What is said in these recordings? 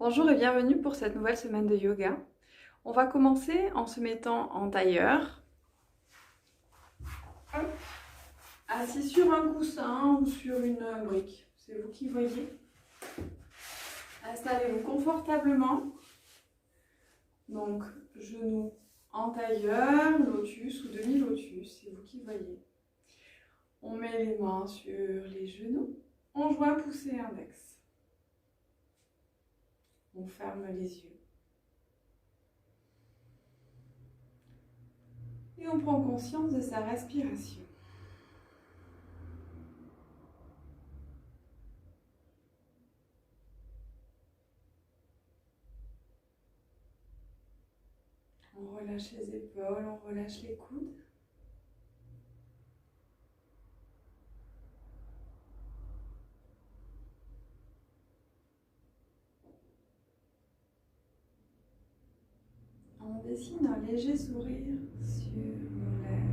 Bonjour et bienvenue pour cette nouvelle semaine de yoga. On va commencer en se mettant en tailleur, assis sur un coussin ou sur une brique, c'est vous qui voyez. Installez-vous confortablement, donc genoux en tailleur, lotus ou demi-lotus, c'est vous qui voyez. On met les mains sur les genoux, on joint poussée index. On ferme les yeux. Et on prend conscience de sa respiration. On relâche les épaules, on relâche les coudes. On dessine un léger sourire sur nos lèvres.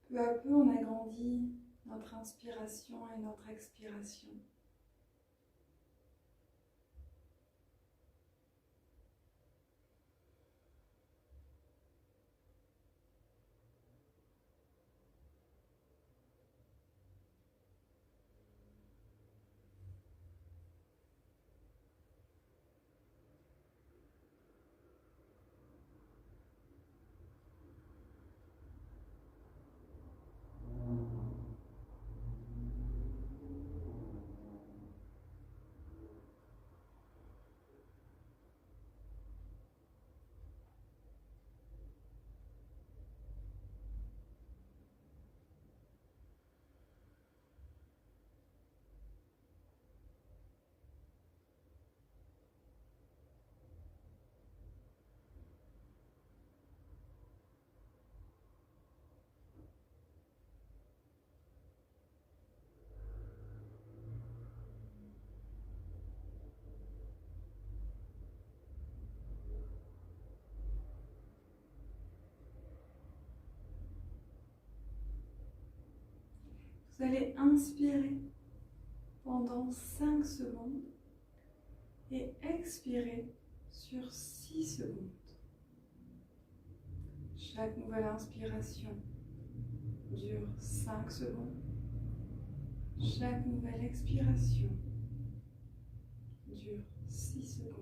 Peu à peu, on agrandit notre inspiration et notre expiration. Vous allez inspirer pendant 5 secondes et expirer sur 6 secondes. Chaque nouvelle inspiration dure 5 secondes. Chaque nouvelle expiration dure 6 secondes.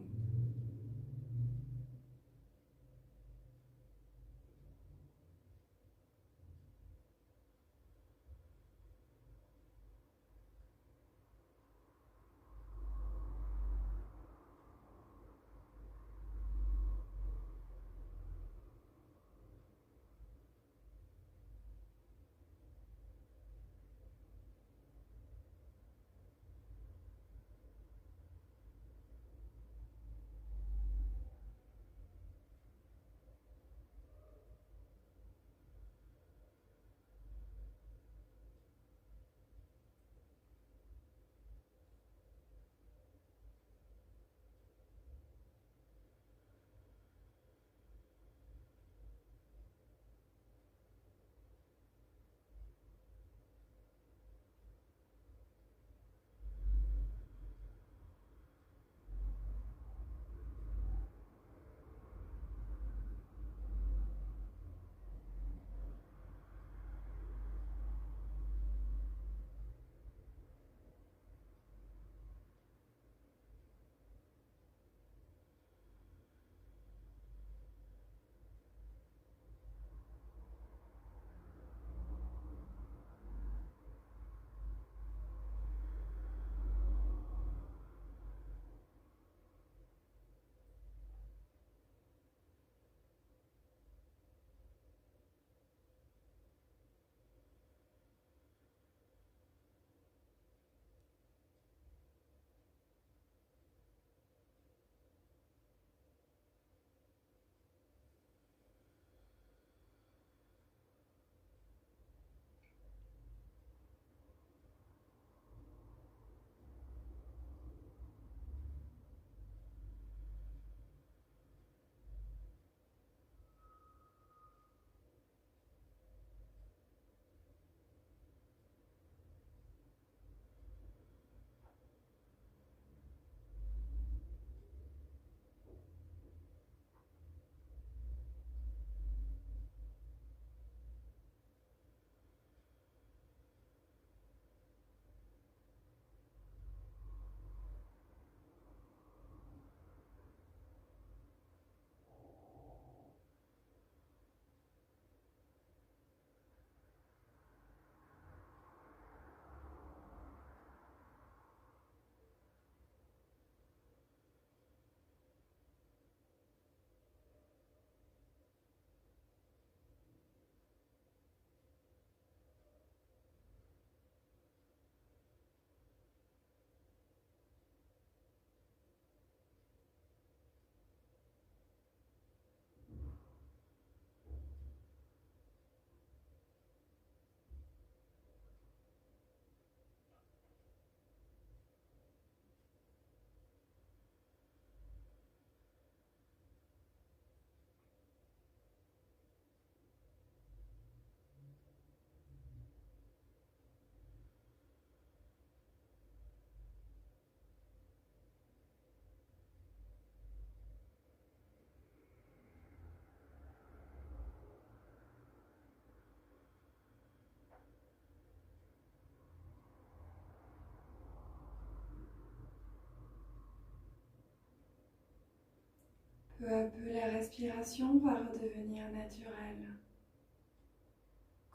Peu à peu, la respiration va redevenir naturelle,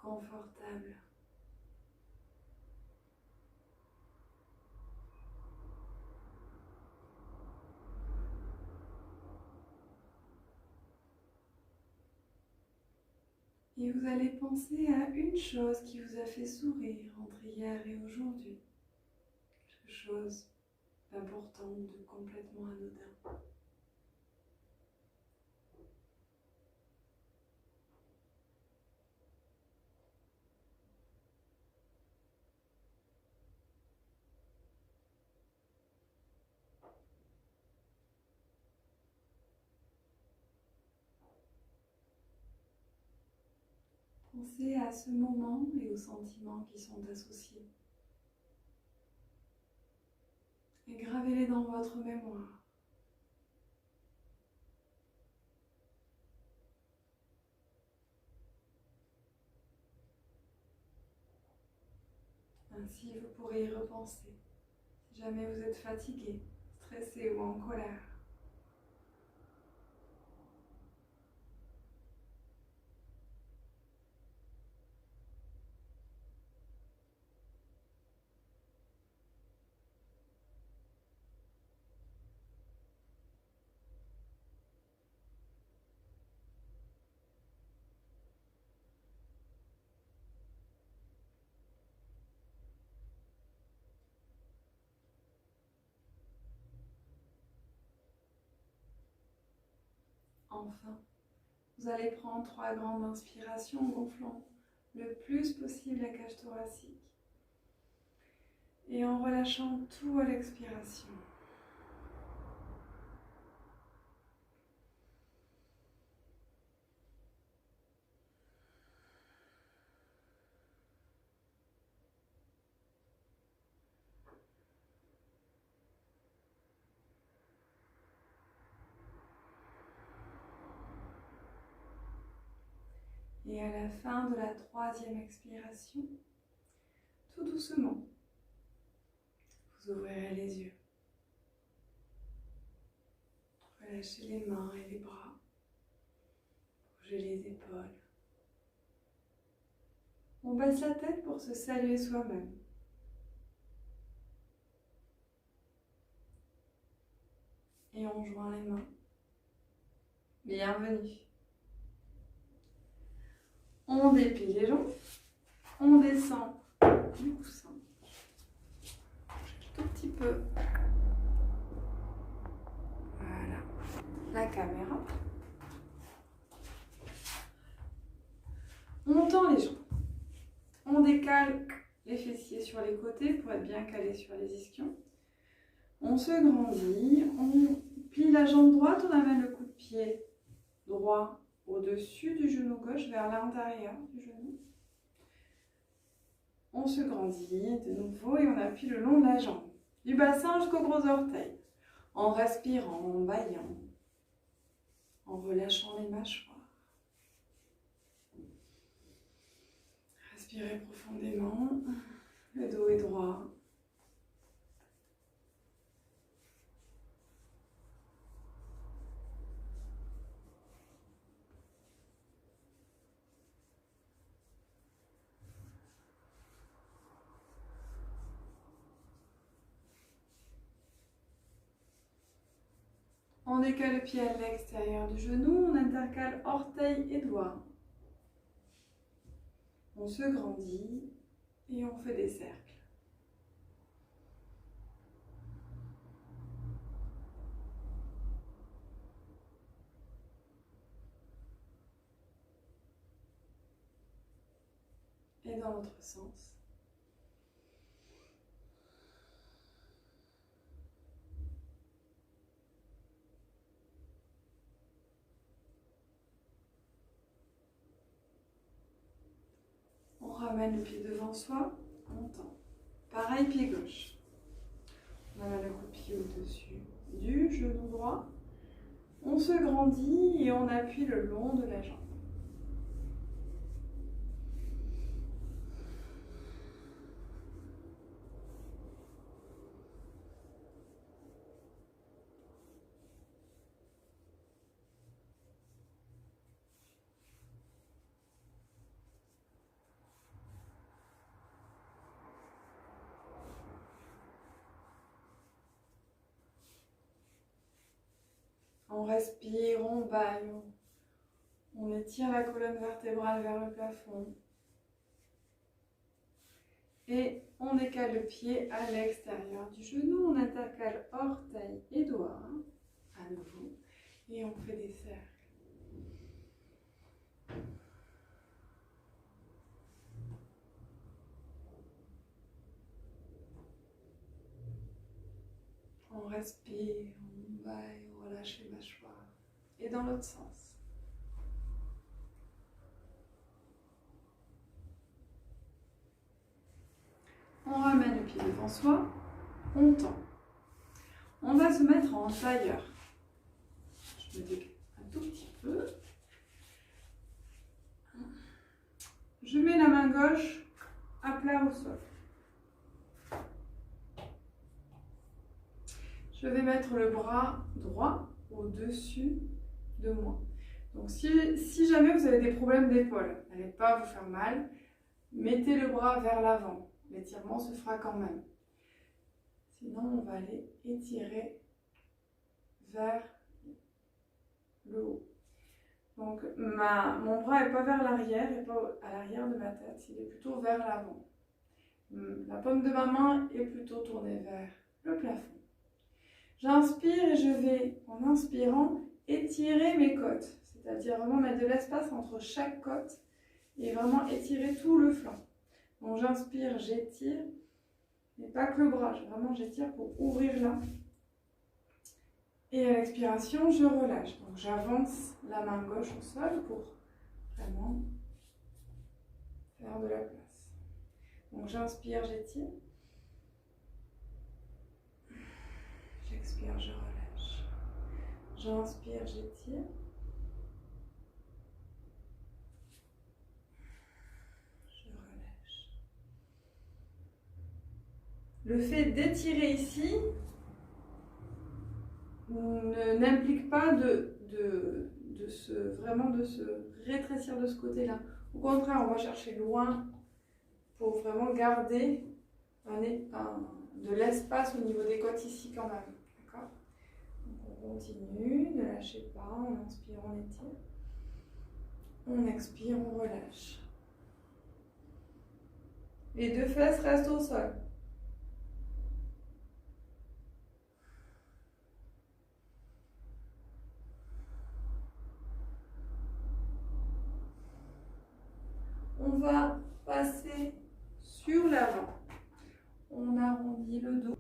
confortable. Et vous allez penser à une chose qui vous a fait sourire entre hier et aujourd'hui. Quelque chose d'important, de complètement anodin. Pensez à ce moment et aux sentiments qui sont associés. Et gravez-les dans votre mémoire. Ainsi, vous pourrez y repenser si jamais vous êtes fatigué, stressé ou en colère. Enfin, vous allez prendre 3 grandes inspirations en gonflant le plus possible la cage thoracique et en relâchant tout à l'expiration. Et à la fin de la 3e expiration, tout doucement, vous ouvrirez les yeux. Relâchez les mains et les bras. Bougez les épaules. On baisse la tête pour se saluer soi-même. Et on joint les mains. Bienvenue. On déplie les jambes. On descend du coussin. Tout petit peu. Voilà. La caméra. On tend les jambes. On décale les fessiers sur les côtés pour être bien calé sur les ischions. On se grandit, on plie la jambe droite, on amène le coup de pied droit au-dessus du genou gauche vers l'intérieur du genou. On se grandit de nouveau et on appuie le long de la jambe, du bassin jusqu'aux gros orteils, en respirant, en bâillant, en relâchant les mâchoires. Respirez profondément, le dos est droit. On décale le pied à l'extérieur du genou, on intercale orteils et doigts. On se grandit et on fait des cercles. Et dans l'autre sens. On ramène le pied devant soi, on tend. Pareil, pied gauche. On amène le coup de pied au-dessus du genou droit. On se grandit et on appuie le long de la jambe. On respire, on baille, on étire la colonne vertébrale vers le plafond. Et on décale le pied à l'extérieur du genou. On intercale orteil et doigts à nouveau. Et on fait des cercles. On respire, on baille, on relâche les mâchoires. Et dans l'autre sens. On ramène le pied devant soi, on tend. On va se mettre en tailleur. Je me décale un tout petit peu. Je mets la main gauche à plat au sol. Je vais mettre le bras droit au-dessus de moi. Donc si jamais vous avez des problèmes d'épaule, n'allez pas vous faire mal, mettez le bras vers l'avant. L'étirement se fera quand même. Sinon, on va aller étirer vers le haut. Donc mon bras n'est pas vers l'arrière, et pas à l'arrière de ma tête, il est plutôt vers l'avant. La paume de ma main est plutôt tournée vers le plafond. J'inspire et je vais, en inspirant, étirer mes côtes, c'est-à-dire vraiment mettre de l'espace entre chaque côte et vraiment étirer tout le flanc. Donc j'inspire, j'étire, mais pas que le bras, vraiment j'étire pour ouvrir là. Et à l'expiration, je relâche. Donc j'avance la main gauche au sol pour vraiment faire de la place. Donc j'inspire, j'étire. J'expire, je relâche. J'inspire, j'étire. Je relâche. Le fait d'étirer ici n'implique pas vraiment de se rétrécir de ce côté-là. Au contraire, on va chercher loin pour vraiment garder de l'espace au niveau des côtes ici quand même. D'accord ? On continue, ne lâchez pas, on inspire, on étire. On expire, on relâche. Les deux fesses restent au sol. On va passer sur l'avant. On arrondit le dos.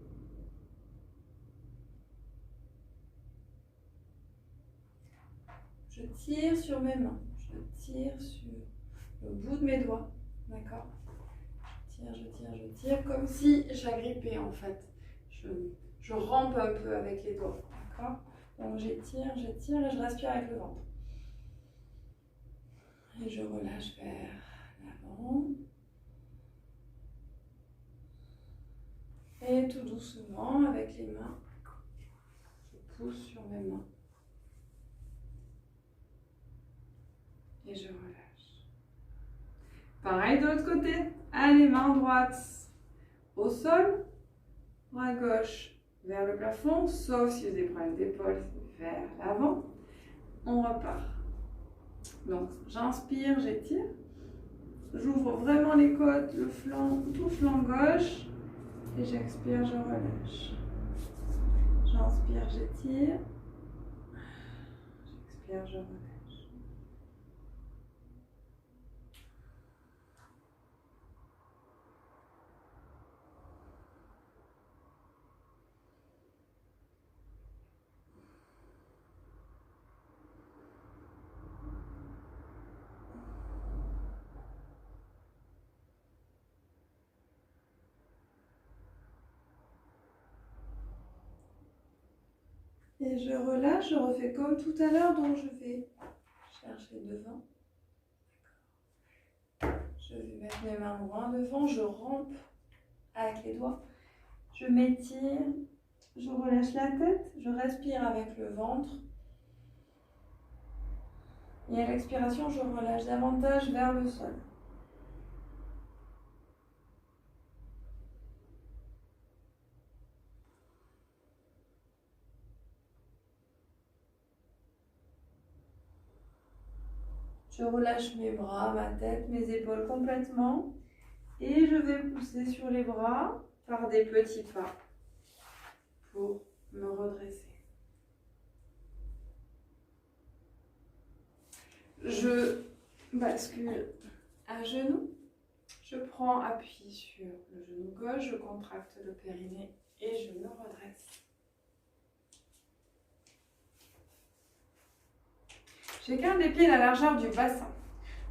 Je tire sur mes mains. Je tire sur le bout de mes doigts. D'accord ? Je tire comme si j'agrippais en fait. Je rampe un peu avec les doigts. D'accord ? Donc j'étire et je respire avec le ventre. Et je relâche vers l'avant. Et tout doucement, avec les mains, je pousse sur mes mains. Et je relâche. Pareil de l'autre côté. Allez, main droite au sol, bras gauche vers le plafond, sauf si vous avez des problèmes d'épaule, vers l'avant. On repart. Donc, j'inspire, j'étire. J'ouvre vraiment les côtes, le flanc, tout le flanc gauche. Et j'expire, je relâche. J'inspire, j'étire. J'expire, je relâche. Et je relâche, je refais comme tout à l'heure, donc je vais chercher devant. Je vais mettre mes mains loin devant, je rampe avec les doigts. Je m'étire, je relâche la tête, je respire avec le ventre. Et à l'expiration, je relâche davantage vers le sol. Je relâche mes bras, ma tête, mes épaules complètement. Et je vais pousser sur les bras par des petits pas pour me redresser. Je bascule à genoux. Je prends appui sur le genou gauche, je contracte le périnée et je me redresse. J'écarte les pieds à la largeur du bassin.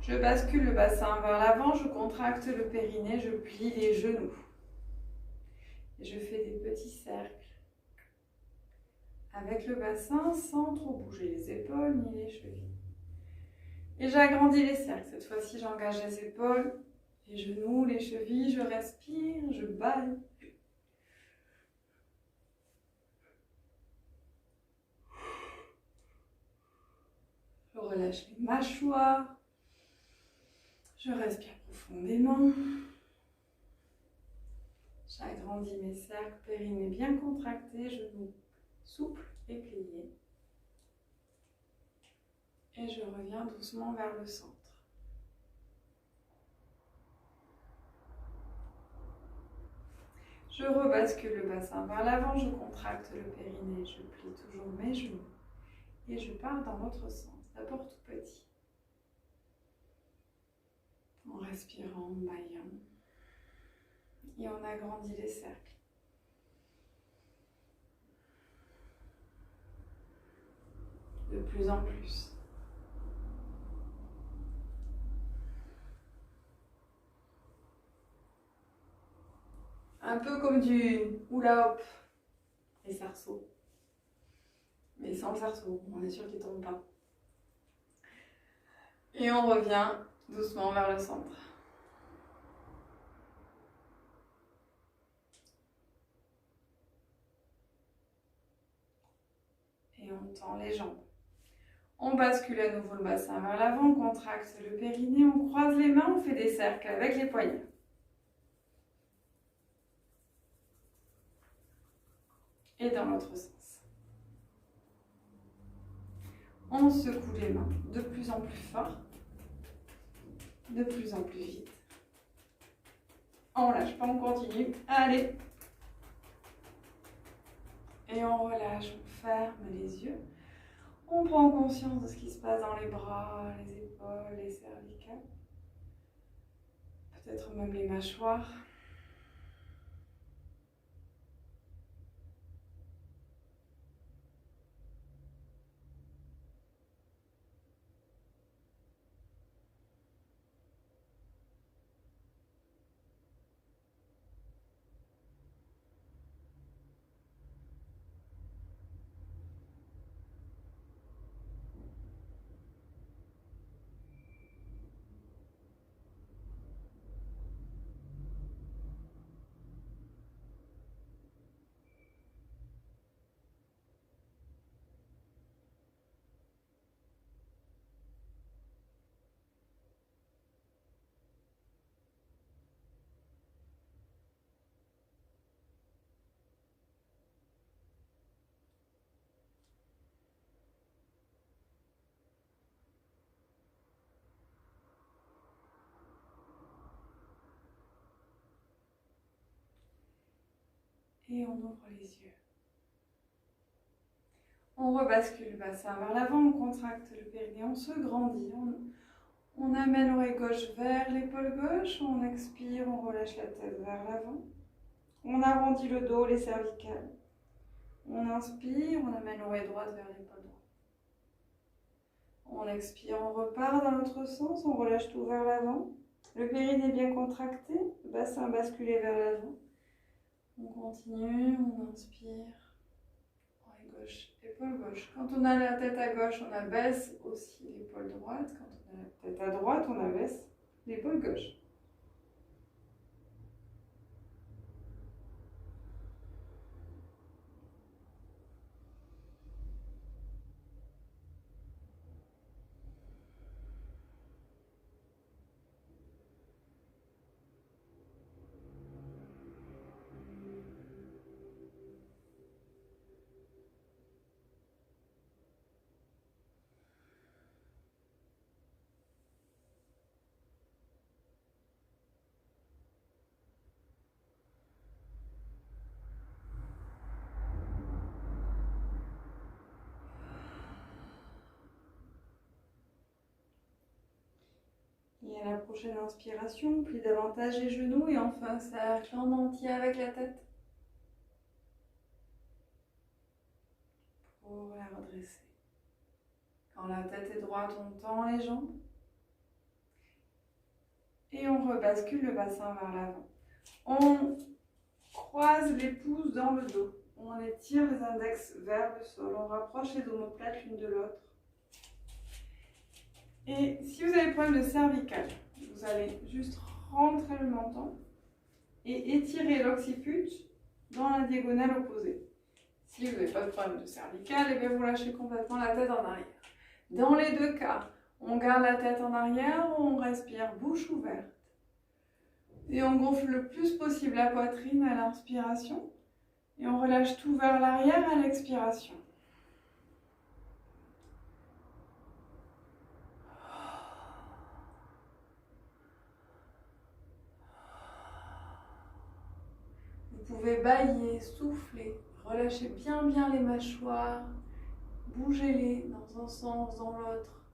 Je bascule le bassin vers l'avant, je contracte le périnée, je plie les genoux. Et je fais des petits cercles avec le bassin sans trop bouger les épaules ni les chevilles. Et j'agrandis les cercles. Cette fois-ci, j'engage les épaules, les genoux, les chevilles, je respire, je baille. Je relâche les mâchoires. Je respire profondément. J'agrandis mes cercles, périnée bien contracté, genoux souples et pliés. Et je reviens doucement vers le centre. Je rebascule le bassin vers l'avant, je contracte le périnée, je plie toujours mes genoux. Et je pars dans l'autre sens, d'abord tout petit. En respirant, en baillant. Et on agrandit les cercles. De plus en plus. Un peu comme du hula hop et sarceau. Mais sans le sarceau, on est sûr qu'il ne tombe pas. Et on revient doucement vers le centre. Et on tend les jambes. On bascule à nouveau le bassin vers l'avant, on contracte le périnée, on croise les mains, on fait des cercles avec les poignets. Et dans l'autre sens. On secoue les mains de plus en plus fort, de plus en plus vite. On lâche pas, on continue. Allez. Et on relâche, on ferme les yeux. On prend conscience de ce qui se passe dans les bras, les épaules, les cervicales. Peut-être même les mâchoires. Et on ouvre les yeux. On rebascule le bassin vers l'avant, on contracte le périnée, on se grandit. On amène l'oreille gauche vers l'épaule gauche, on expire, on relâche la tête vers l'avant. On arrondit le dos, les cervicales. On inspire, on amène l'oreille droite vers l'épaule droite. On expire, on repart dans l'autre sens, on relâche tout vers l'avant. Le périnée bien contracté, le bassin basculé vers l'avant. On continue, on inspire. Oreille gauche, épaule gauche. Quand on a la tête à gauche, on abaisse aussi l'épaule droite. Quand on a la tête à droite, on abaisse l'épaule gauche. Et à la prochaine inspiration, plie davantage les genoux et on fait un cercle en entier avec la tête. Pour la redresser. Quand la tête est droite, on tend les jambes. Et on rebascule le bassin vers l'avant. On croise les pouces dans le dos. On étire les index vers le sol. On rapproche les omoplates l'une de l'autre. Et si vous avez problème de cervical, vous allez juste rentrer le menton et étirer l'occiput dans la diagonale opposée. Si vous n'avez pas de problème de cervical, et bien vous lâchez complètement la tête en arrière. Dans les deux cas, on garde la tête en arrière, on respire bouche ouverte. Et on gonfle le plus possible la poitrine à l'inspiration. Et on relâche tout vers l'arrière à l'expiration. Vous pouvez bâiller, souffler, relâchez bien les mâchoires, bougez-les dans un sens, dans l'autre.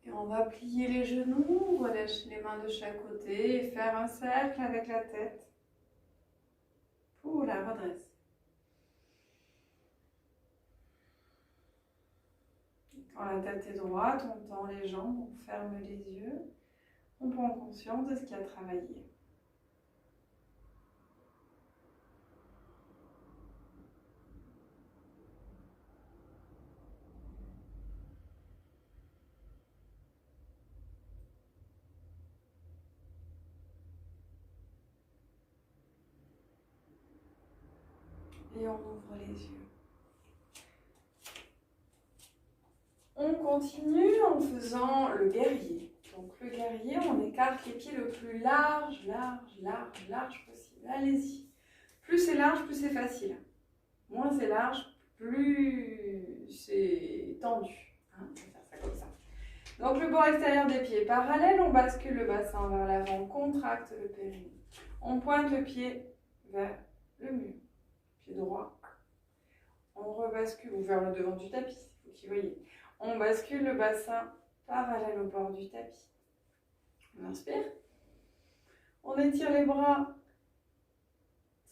Et on va plier les genoux, relâcher les mains de chaque côté et faire un cercle avec la tête pour la redresser. Quand la tête est droite, on tend les jambes, on ferme les yeux, on prend conscience de ce qui a travaillé. Et on ouvre les yeux. On continue en faisant le guerrier. Donc le guerrier, on écarte les pieds le plus large possible. Allez-y. Plus c'est large, plus c'est facile. Moins c'est large, plus c'est tendu. Hein, on va faire ça comme ça. Donc le bord extérieur des pieds parallèle, on bascule le bassin vers l'avant, on contracte le périnée. On pointe le pied vers le mur. Pied droit. On rebascule, ou vers le devant du tapis, vous qui voyez. On bascule le bassin parallèle au bord du tapis. On inspire. On étire les bras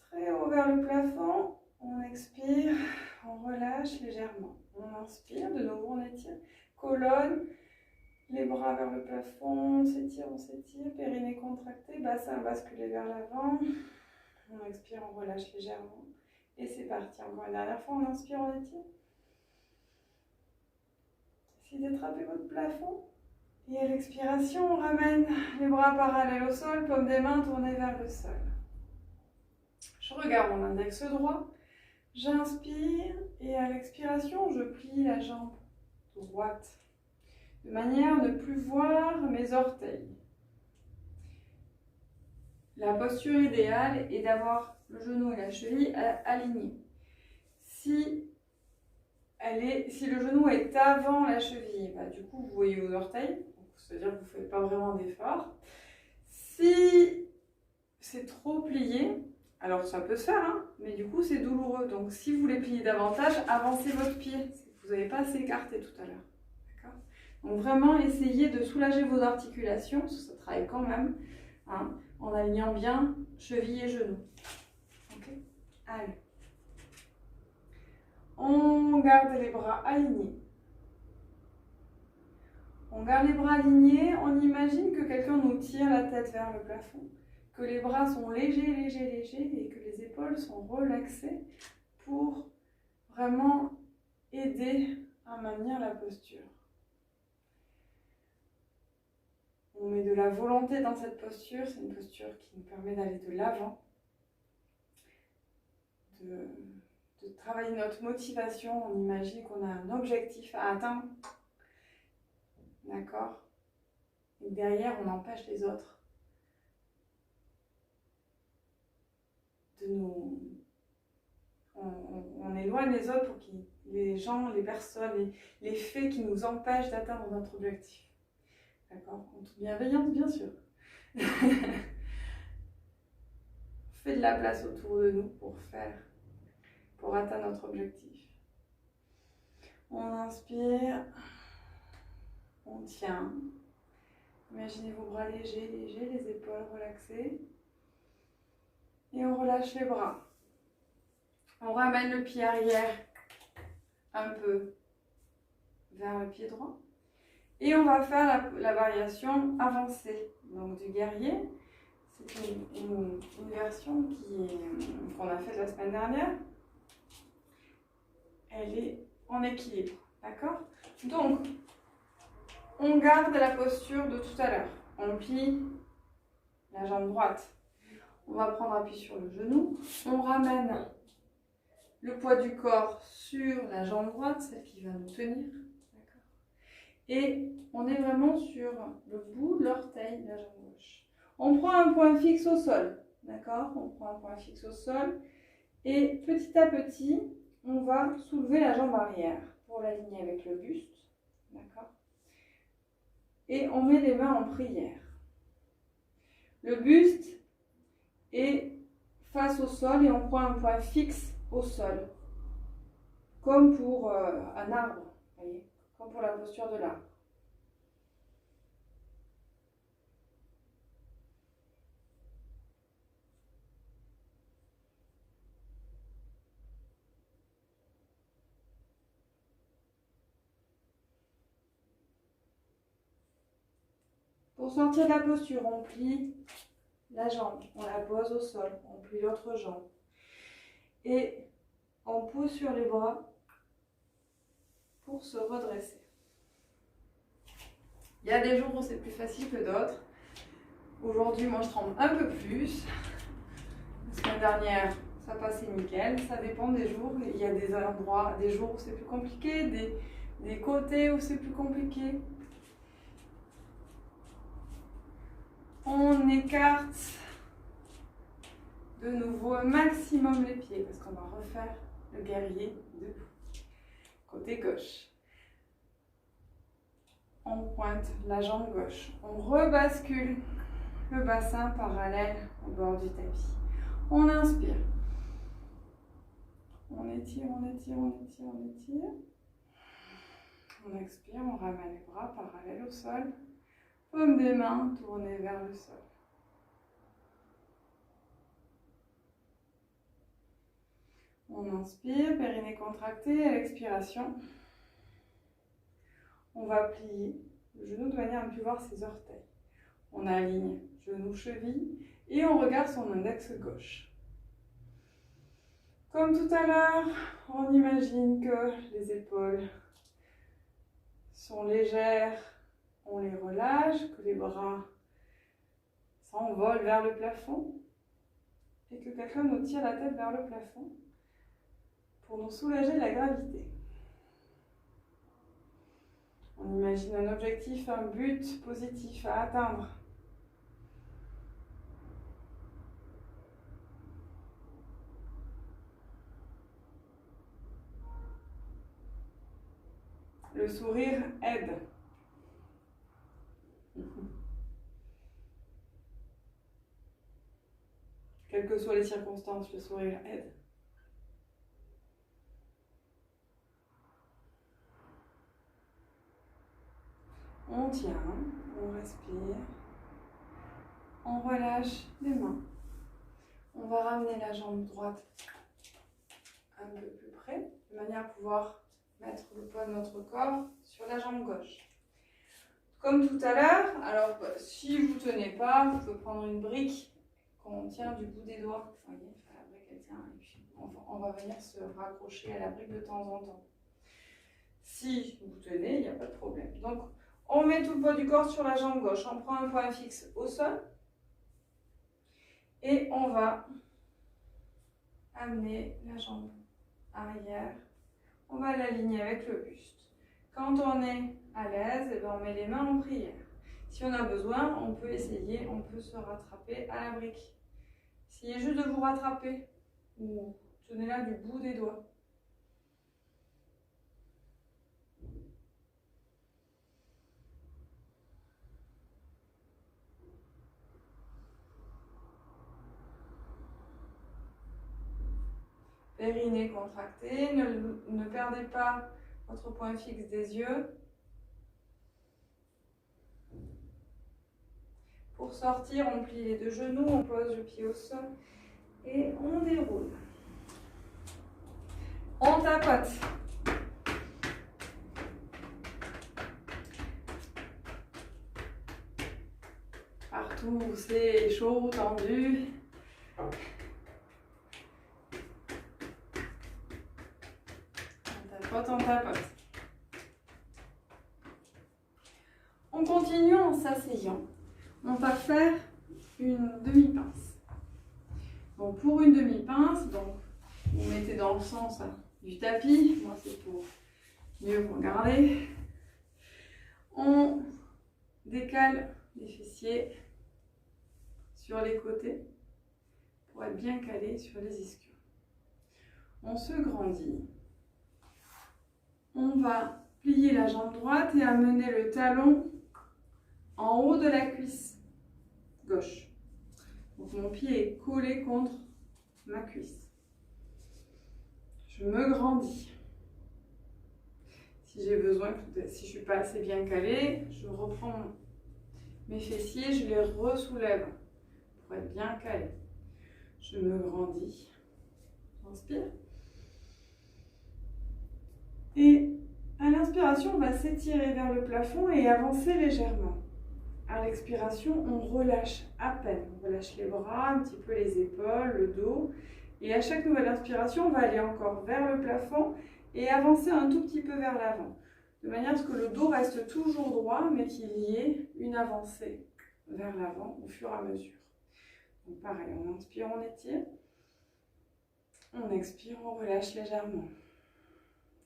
très haut vers le plafond. On expire. On relâche légèrement. On inspire. De nouveau, on étire. Colonne. Les bras vers le plafond. On s'étire. Périnée contracté. Bassin basculé vers l'avant. On expire. On relâche légèrement. Et c'est parti. Encore une dernière fois. On inspire. On étire. Essayez d'attraper votre plafond. Et à l'expiration, on ramène les bras parallèles au sol, paume des mains tournées vers le sol. Je regarde mon index droit, j'inspire et à l'expiration, je plie la jambe droite de manière à ne plus voir mes orteils. La posture idéale est d'avoir le genou et la cheville alignés. Si le genou est avant la cheville, bah, du coup vous voyez vos orteils, c'est-à-dire que vous ne faites pas vraiment d'effort. Si c'est trop plié, alors ça peut se faire, hein, mais du coup c'est douloureux. Donc si vous voulez plier davantage, avancez votre pied. Vous n'avez pas assez écarté tout à l'heure. Donc vraiment essayez de soulager vos articulations, ça travaille quand même, hein, en alignant bien cheville et genoux. Okay. Allez. On garde les bras alignés. On garde les bras alignés, on imagine que quelqu'un nous tire la tête vers le plafond, que les bras sont légers et que les épaules sont relaxées pour vraiment aider à maintenir la posture. On met de la volonté dans cette posture, c'est une posture qui nous permet d'aller de l'avant, de travailler notre motivation. On imagine qu'on a un objectif à atteindre. D'accord? Et derrière, on empêche les autres de nous... On éloigne les autres pour les gens, les personnes, les faits qui nous empêchent d'atteindre notre objectif. D'accord? En toute bienveillance, bien sûr. fait de la place autour de nous pour atteindre notre objectif. On inspire, on tient. Imaginez vos bras légers, les épaules relaxées. Et on relâche les bras. On ramène le pied arrière un peu vers le pied droit. Et on va faire la variation avancée, donc du guerrier. C'est une version qu'on a faite la semaine dernière. Elle est en équilibre, d'accord? Donc, on garde la posture de tout à l'heure. On plie la jambe droite. On va prendre appui sur le genou. On ramène le poids du corps sur la jambe droite, celle qui va nous tenir. Et on est vraiment sur le bout de l'orteil de la jambe gauche. On prend un point fixe au sol. D'accord? On prend un point fixe au sol. Et petit à petit, on va soulever la jambe arrière pour l'aligner avec le buste. D'accord? Et on met les mains en prière. Le buste est face au sol et on prend un point fixe au sol. Comme pour un arbre, voyez, comme pour la posture de l'arbre. Pour sortir de la posture, on plie la jambe, on la pose au sol, on plie l'autre jambe. Et on pousse sur les bras pour se redresser. Il y a des jours où c'est plus facile que d'autres. Aujourd'hui, moi, je tremble un peu plus. La semaine dernière, ça passait nickel. Ça dépend des jours. Il y a des endroits, des jours où c'est plus compliqué, des côtés où c'est plus compliqué. On écarte de nouveau un maximum les pieds parce qu'on va refaire le guerrier debout. Côté gauche. On pointe la jambe gauche. On rebascule le bassin parallèle au bord du tapis. On inspire. On étire, on étire, on étire, on étire. On expire, on ramène les bras parallèles au sol. Paume des mains tournées vers le sol. On inspire, périnée contracté. À l'expiration, on va plier le genou de manière à ne plus voir ses orteils. On aligne genou, cheville et on regarde son index gauche. Comme tout à l'heure, on imagine que les épaules sont légères, on les relâche, que les bras s'envolent vers le plafond et que quelqu'un nous tire la tête vers le plafond pour nous soulager de la gravité. On imagine un objectif, un but positif à atteindre. Le sourire aide. Quelles que soient les circonstances, le sourire aide. On tient, on respire, on relâche les mains. On va ramener la jambe droite un peu plus près, de manière à pouvoir mettre le poids de notre corps sur la jambe gauche. Comme tout à l'heure, alors si vous ne tenez pas, vous pouvez prendre une brique qu'on tient du bout des doigts. Vous voyez, la brique elle tient et puis on va venir se raccrocher à la brique de temps en temps. Si vous tenez, il n'y a pas de problème. Donc, on met tout le poids du corps sur la jambe gauche. On prend un point fixe au sol. Et on va amener la jambe arrière. On va l'aligner avec le buste. Quand on est à l'aise, eh ben on met les mains en prière. Si on a besoin, on peut essayer, on peut se rattraper à la brique. Essayez juste de vous rattraper ou tenez-la du bout des doigts. Périnée contracté. Ne perdez pas votre point fixe des yeux. Pour sortir, on plie les deux genoux, on pose le pied au sol et on déroule. On tapote. Partout, c'est chaud, tendu. On tapote. On continue en s'asseyant. On va faire une demi-pince. Donc pour une demi-pince, donc vous mettez dans le sens du tapis. Moi c'est pour mieux regarder. On décale les fessiers sur les côtés pour être bien calé sur les ischios. On se grandit. On va plier la jambe droite et amener le talon en haut de la cuisse gauche. Donc mon pied est collé contre ma cuisse. Je me grandis. Si j'ai besoin, si je ne suis pas assez bien calée, je reprends mes fessiers, je les ressoulève pour être bien calé. Je me grandis. J'inspire. Et à l'inspiration, on va s'étirer vers le plafond et avancer légèrement. À l'expiration, on relâche à peine. On relâche les bras, un petit peu les épaules, le dos. Et à chaque nouvelle inspiration, on va aller encore vers le plafond et avancer un tout petit peu vers l'avant. De manière à ce que le dos reste toujours droit, mais qu'il y ait une avancée vers l'avant au fur et à mesure. Donc pareil, on inspire, on étire. On expire, on relâche légèrement.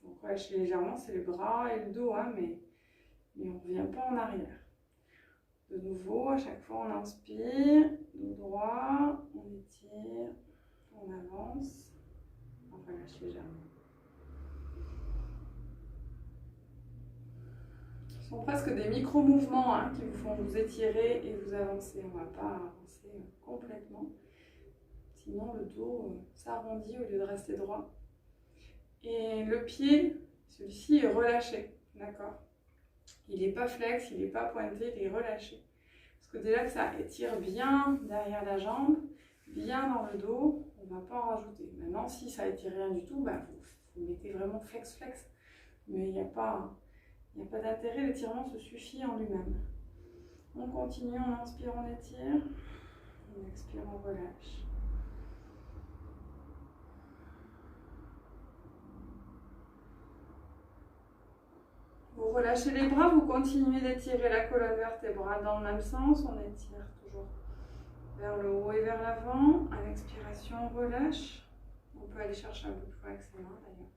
Donc relâcher légèrement, c'est les bras et le dos, hein, mais on ne revient pas en arrière. De nouveau, à chaque fois, on inspire, dos droit, on étire, on avance, on relâche légèrement. Ce sont presque des micro-mouvements hein, qui vous font vous étirer et vous avancer. On ne va pas avancer complètement. Sinon, le dos s'arrondit au lieu de rester droit. Et le pied, celui-ci est relâché, d'accord? Il n'est pas flex, il n'est pas pointé, il est relâché. Parce que dès là que ça étire bien derrière la jambe, bien dans le dos, on ne va pas en rajouter. Maintenant, si ça étire rien du tout, bah, vous mettez vraiment flex. Mais il n'y a pas d'intérêt, l'étirement se suffit en lui-même. On continue, on inspire, on étire. On expire, on relâche. Vous relâchez les bras, vous continuez d'étirer la colonne vertébrale dans le même sens. On étire toujours vers le haut et vers l'avant. À l'expiration, on relâche. On peut aller chercher un peu plus loin avec ses mains d'ailleurs.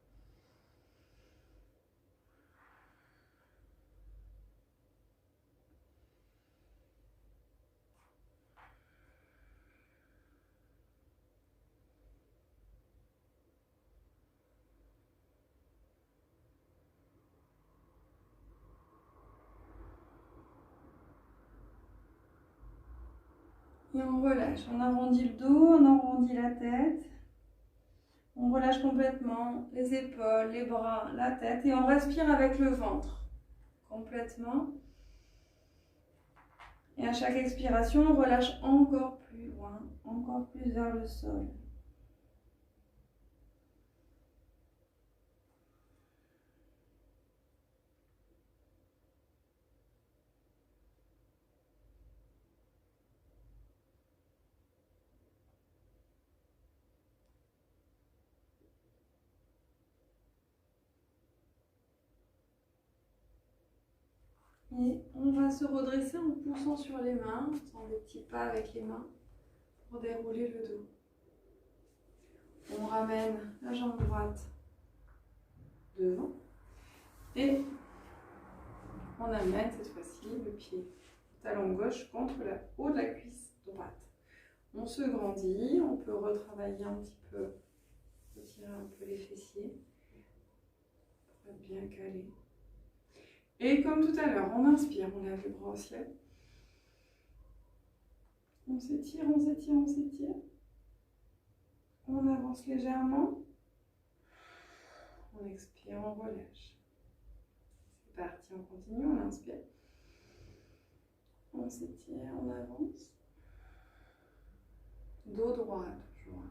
Et on relâche, on arrondit le dos, on arrondit la tête. On relâche complètement les épaules, les bras, la tête et on respire avec le ventre complètement. Et à chaque expiration, on relâche encore plus loin, encore plus vers le sol. Et on va se redresser en poussant sur les mains, en faisant des petits pas avec les mains pour dérouler le dos. On ramène la jambe droite devant et on amène cette fois-ci le pied, le talon gauche contre le haut de la cuisse droite. On se grandit, on peut retravailler un petit peu, retirer un peu les fessiers pour être bien calé. Et comme tout à l'heure, on inspire, on lève les bras au ciel. On s'étire, on s'étire, on s'étire. On avance légèrement. On expire, on relâche. C'est parti, on continue, on inspire. On s'étire, on avance. Dos droit, toujours.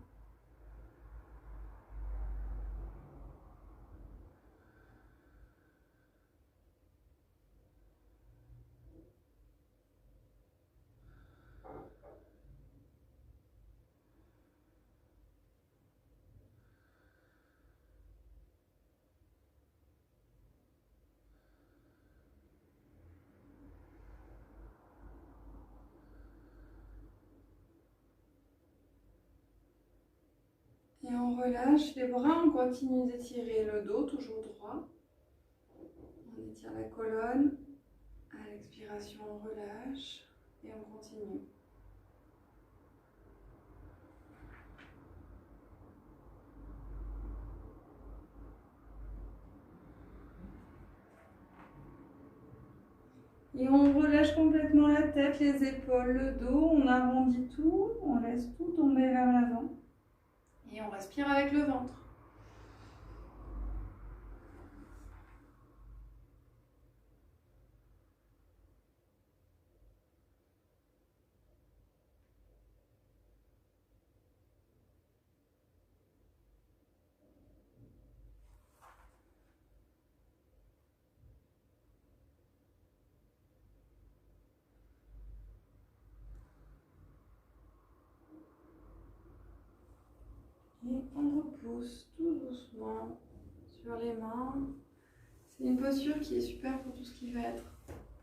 Et on relâche les bras, on continue d'étirer le dos, toujours droit. On étire la colonne. À l'expiration, on relâche et on continue. Et on relâche complètement la tête, les épaules, le dos, on arrondit tout, on laisse tout tomber vers l'avant. Et on respire avec le ventre. Et on repousse tout doucement sur les mains. C'est une posture qui est super pour tout ce qui va être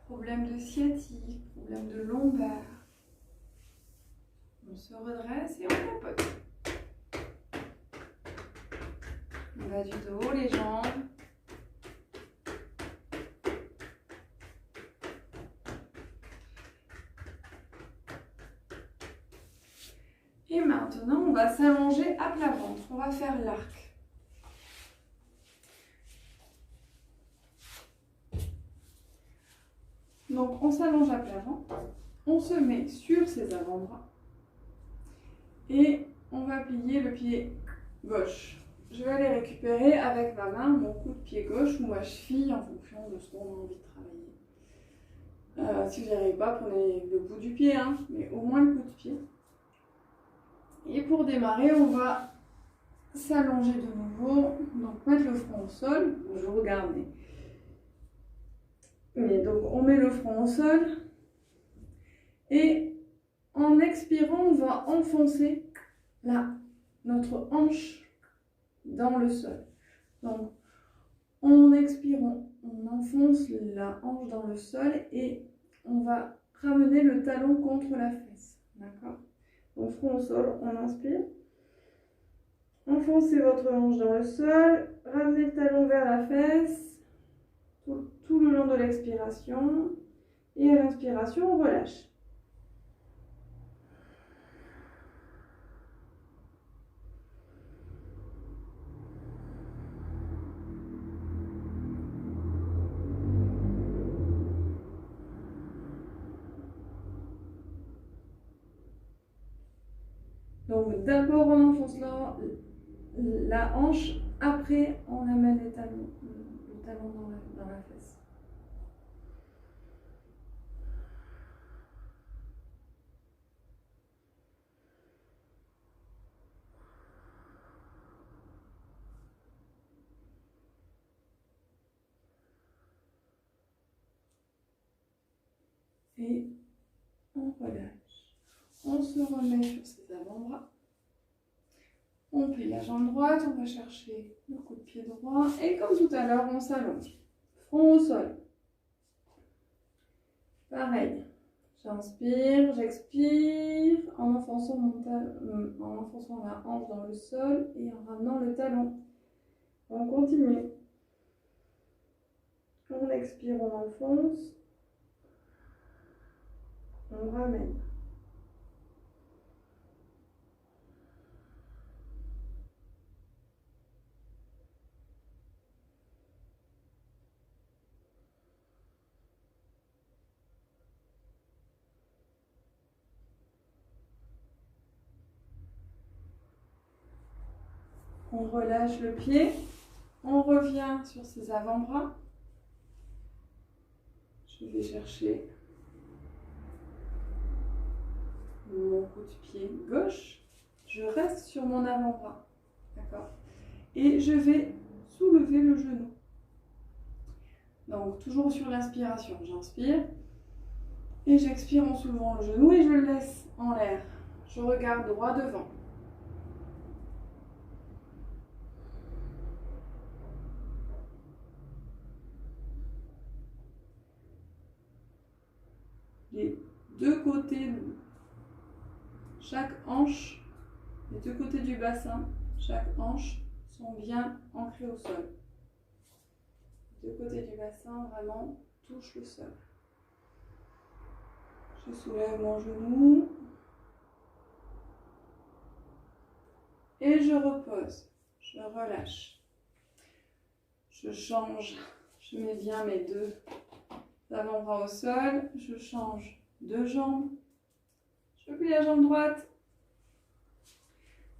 problème de sciatique, problème de lombaire. On se redresse et on tapote. On va du dos, les jambes. Et maintenant, on va s'allonger à plat ventre. On va faire l'arc. Donc, on s'allonge à plat ventre. On se met sur ses avant-bras. Et on va plier le pied gauche. Je vais aller récupérer avec ma main mon coup de pied gauche ou ma cheville en fonction de ce qu'on a envie de travailler. Si vous n'y arrivez pas, prenez le bout du pied, hein, mais au moins le coup de pied. Et pour démarrer, on va s'allonger de nouveau, donc mettre le front au sol. Bon, je regarde, mais donc on met le front au sol et en expirant, on va enfoncer notre hanche dans le sol. Donc en expirant, on enfonce la hanche dans le sol et on va ramener le talon contre la fesse. D'accord? Donc front au sol, on inspire. Enfoncez votre hanche dans le sol, ramenez le talon vers la fesse, tout le long de l'expiration. Et à l'inspiration, on relâche. Donc d'abord on enfonce la hanche, après on amène le talon dans la fesse. Et on relâche. On se remet sur ses avant-bras. On plie la jambe droite, on va chercher le coup de pied droit. Et comme tout à l'heure, on s'allonge. Front au sol. Pareil. J'inspire, j'expire en enfonçant la hanche dans le sol et en ramenant le talon. On continue. On expire, on enfonce. On ramène. On relâche le pied. On revient sur ses avant-bras. Je vais chercher mon coup de pied gauche. Je reste sur mon avant-bras. D'accord? Et je vais soulever le genou. Donc, toujours sur l'inspiration. J'inspire et j'expire en soulevant le genou et je le laisse en l'air. Je regarde droit devant. Les deux côtés, chaque hanche, les deux côtés du bassin, chaque hanche sont bien ancrés au sol. Les deux côtés du bassin vraiment touchent le sol. Je soulève mon genou et je repose, je relâche. Je change, je mets bien mes deux avant-bras au sol, je change de jambe, je plie la jambe droite,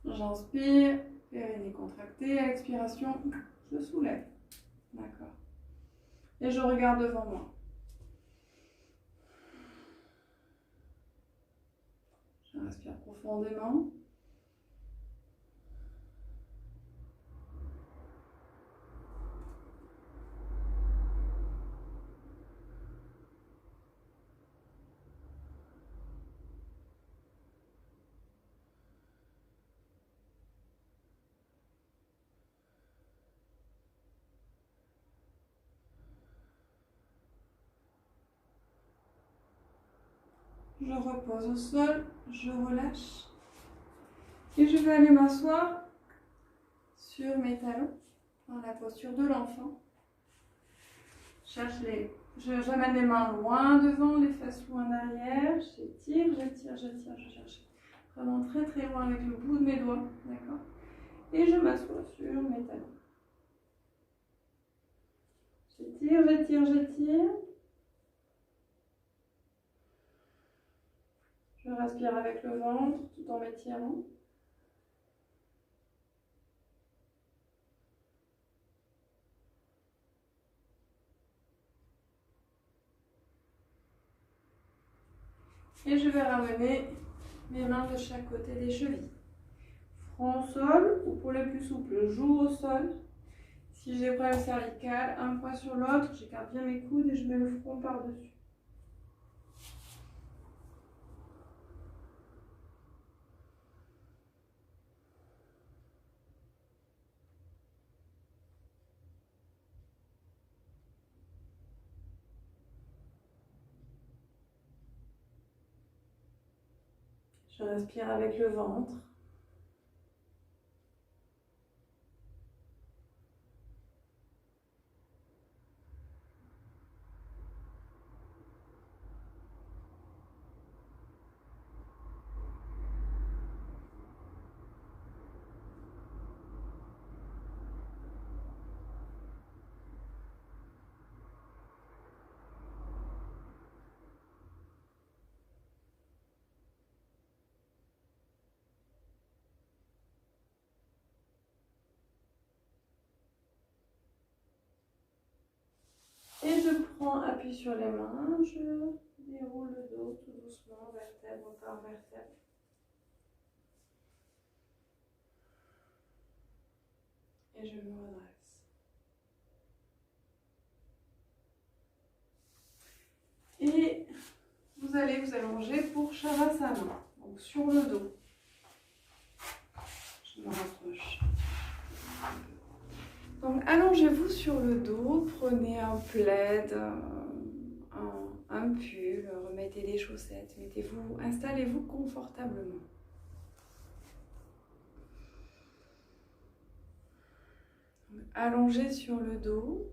j'inspire, périnée contractée, à l'expiration, je soulève, d'accord. Et je regarde devant moi. Je respire profondément. Je repose au sol, je relâche. Et je vais aller m'asseoir sur mes talons, dans la posture de l'enfant. J'amène les mains loin devant, les fesses loin derrière. J'étire, je cherche vraiment très très loin avec le bout de mes doigts, d'accord? Et je m'assois sur mes talons. J'étire. Je respire avec le ventre tout en m'étirant. Et je vais ramener mes mains de chaque côté des chevilles. Front au sol, ou pour les plus souples, joue au sol. Si j'ai problème cervical, un poids sur l'autre, j'écarte bien mes coudes et je mets le front par-dessus. Je respire avec le ventre. Et je prends appui sur les mains, je déroule le dos tout doucement, vertèbre par vertèbre. Et je me redresse. Et vous allez vous allonger pour Shavasana, donc sur le dos. Je me rapproche. Donc allongez-vous sur le dos, prenez un plaid, un pull, remettez des chaussettes, installez-vous confortablement. Allongez sur le dos,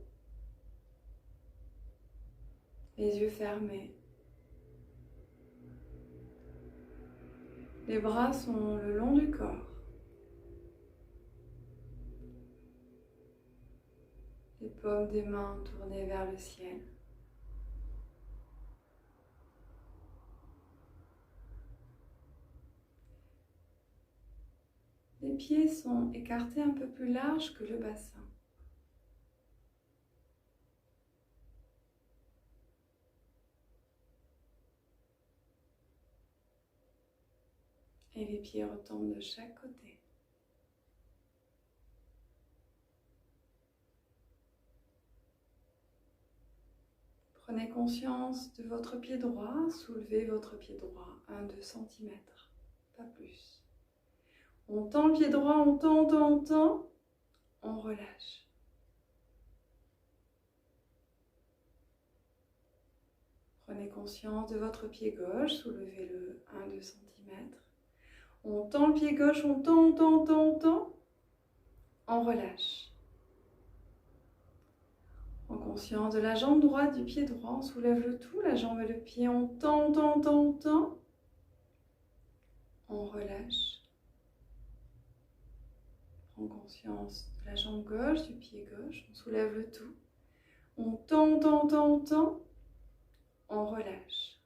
les yeux fermés. Les bras sont le long du corps. Les paumes des mains tournées vers le ciel. Les pieds sont écartés un peu plus larges que le bassin. Et les pieds retombent de chaque côté. Prenez conscience de votre pied droit, soulevez votre pied droit 1-2 cm, pas plus. On tend le pied droit, on tend, on relâche. Prenez conscience de votre pied gauche, soulevez-le 1-2 cm. On tend le pied gauche, on tend, on relâche. En conscience de la jambe droite, du pied droit, on soulève le tout, la jambe et le pied, on tend, on relâche. Prends conscience de la jambe gauche, du pied gauche, on soulève le tout. On tend, on relâche.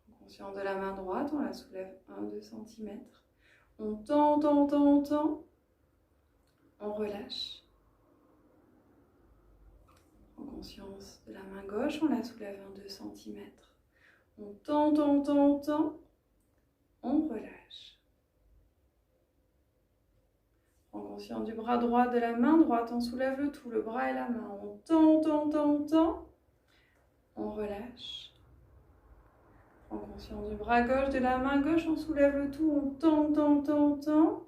Prends conscience de la main droite, on la soulève 1-2 cm. On tend, on relâche. En conscience de la main gauche, on la soulève 1-2 cm. On tend, on relâche. En conscience du bras droit, de la main droite, on soulève le tout, le bras et la main. On tend, on relâche. En conscience du bras gauche, de la main gauche, on soulève le tout, on tend,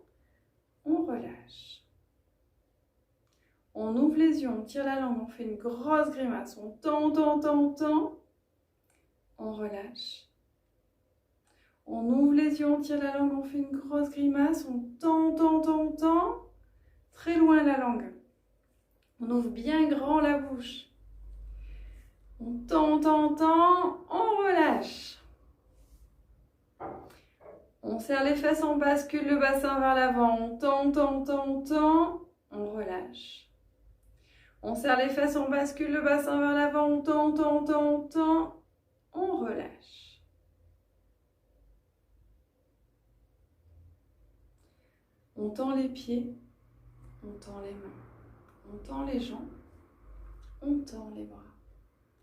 on relâche. On ouvre les yeux, on tire la langue, on fait une grosse grimace. On tend, on relâche. On ouvre les yeux, on tire la langue, on fait une grosse grimace. On tend, très loin la langue. On ouvre bien grand la bouche. On tend, on relâche. On serre les fesses, on bascule le bassin vers l'avant. On tend, on relâche. On serre les fesses, on bascule le bassin vers l'avant, on tend, on relâche. On tend les pieds, on tend les mains, on tend les jambes, on tend les bras.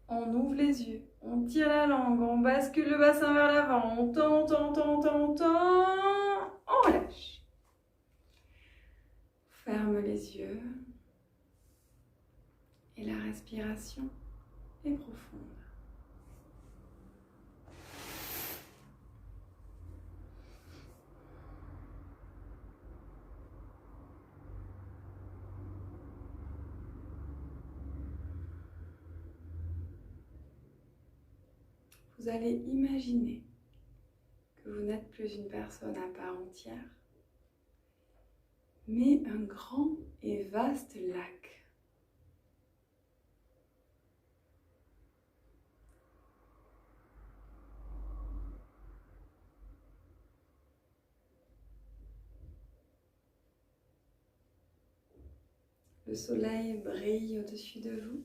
On ouvre les yeux, on tire la langue, on bascule le bassin vers l'avant, on tend, on relâche. Ferme les yeux. Et la respiration est profonde. Vous allez imaginer que vous n'êtes plus une personne à part entière, mais un grand et vaste lac. Le soleil brille au-dessus de vous.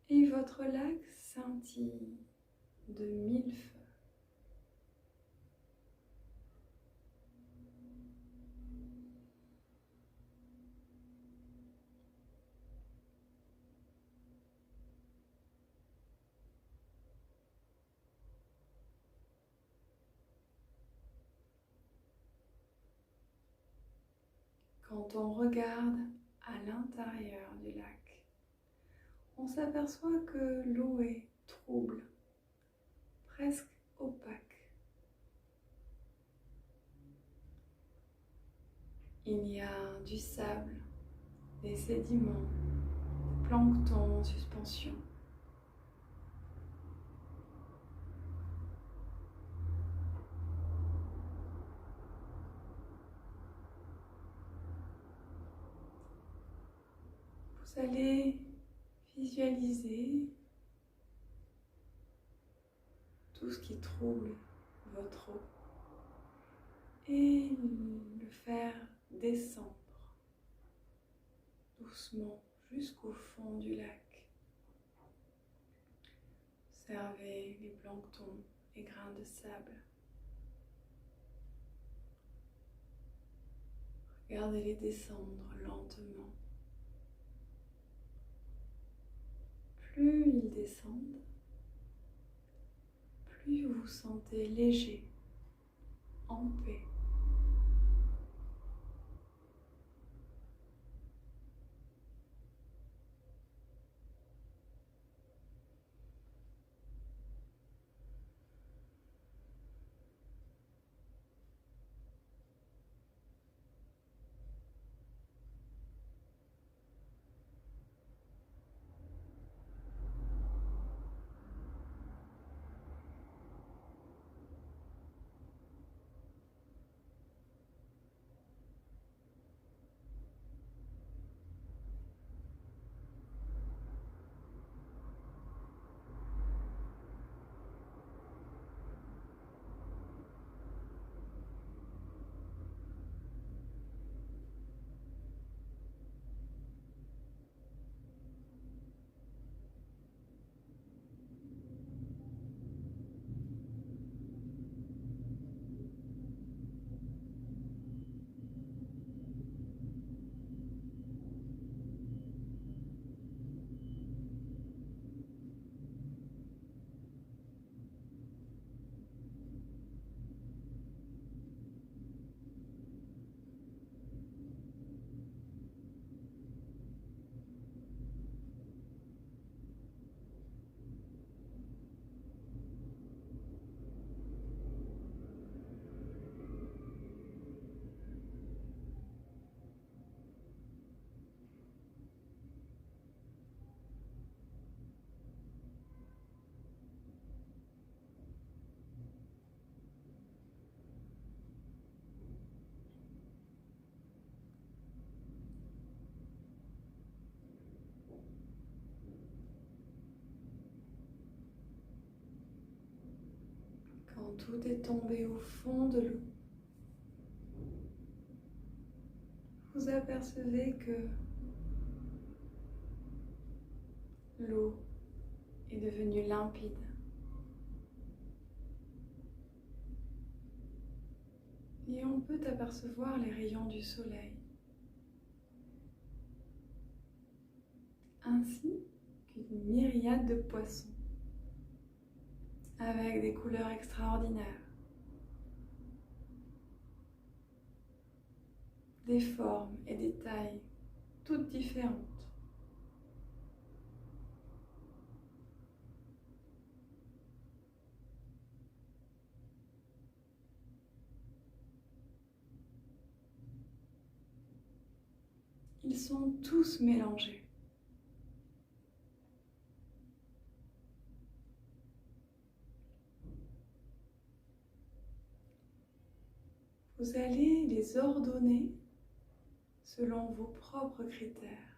Et votre lac scintille de 1000 feux. Quand on regarde à l'intérieur du lac, on s'aperçoit que l'eau est trouble, presque opaque. Il y a du sable, des sédiments, des planctons en suspension. Vous allez visualiser tout ce qui trouble votre eau et le faire descendre doucement jusqu'au fond du lac. Observez les planctons et grains de sable. Regardez-les descendre lentement. plus ils descendent, plus vous vous sentez léger, en paix. Quand tout est tombé au fond de l'eau, vous apercevez que l'eau est devenue limpide. Et on peut apercevoir les rayons du soleil, ainsi qu'une myriade de poissons, avec des couleurs extraordinaires, des formes et des tailles toutes différentes. Ils sont tous mélangés. Vous allez les ordonner selon vos propres critères.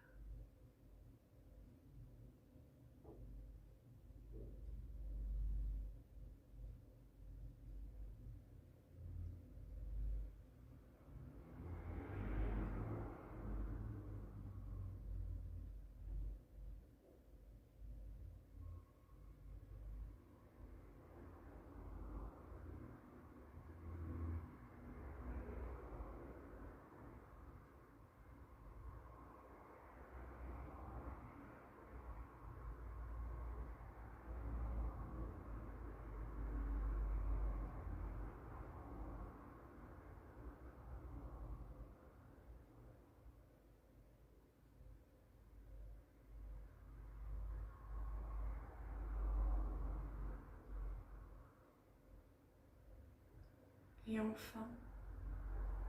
Et enfin,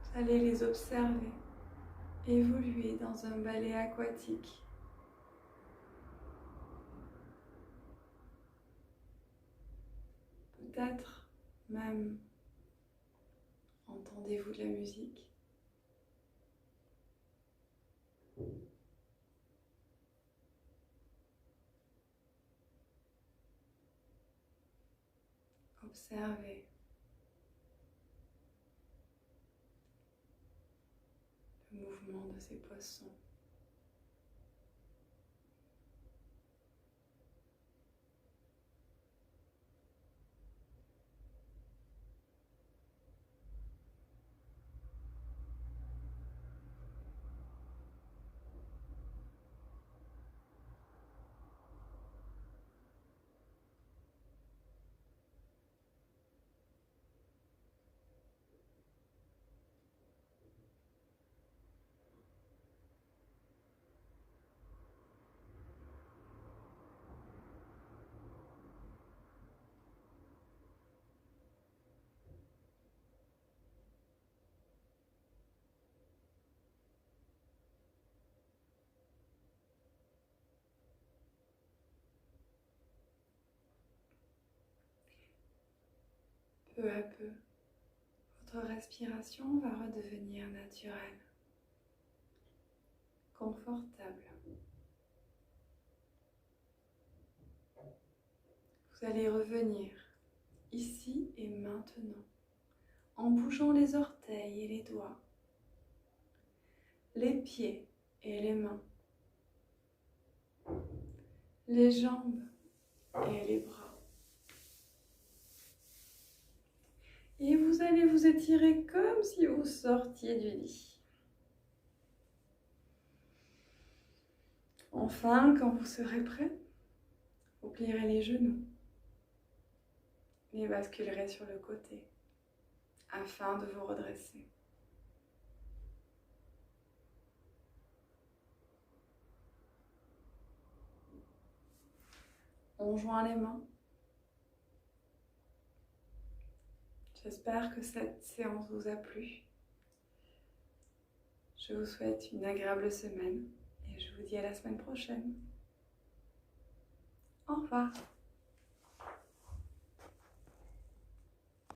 vous allez les observer évoluer dans un balai aquatique. Peut-être même entendez-vous de la musique. Observez le mouvement de ces poissons. peu à peu, votre respiration va redevenir naturelle, confortable. Vous allez revenir ici et maintenant en bougeant les orteils et les doigts, les pieds et les mains, les jambes et les bras. Et vous allez vous étirer comme si vous sortiez du lit. Enfin, quand vous serez prêt, vous plierez les genoux et basculerez sur le côté afin de vous redresser. On joint les mains. J'espère que cette séance vous a plu. Je vous souhaite une agréable semaine et je vous dis à la semaine prochaine. Au revoir.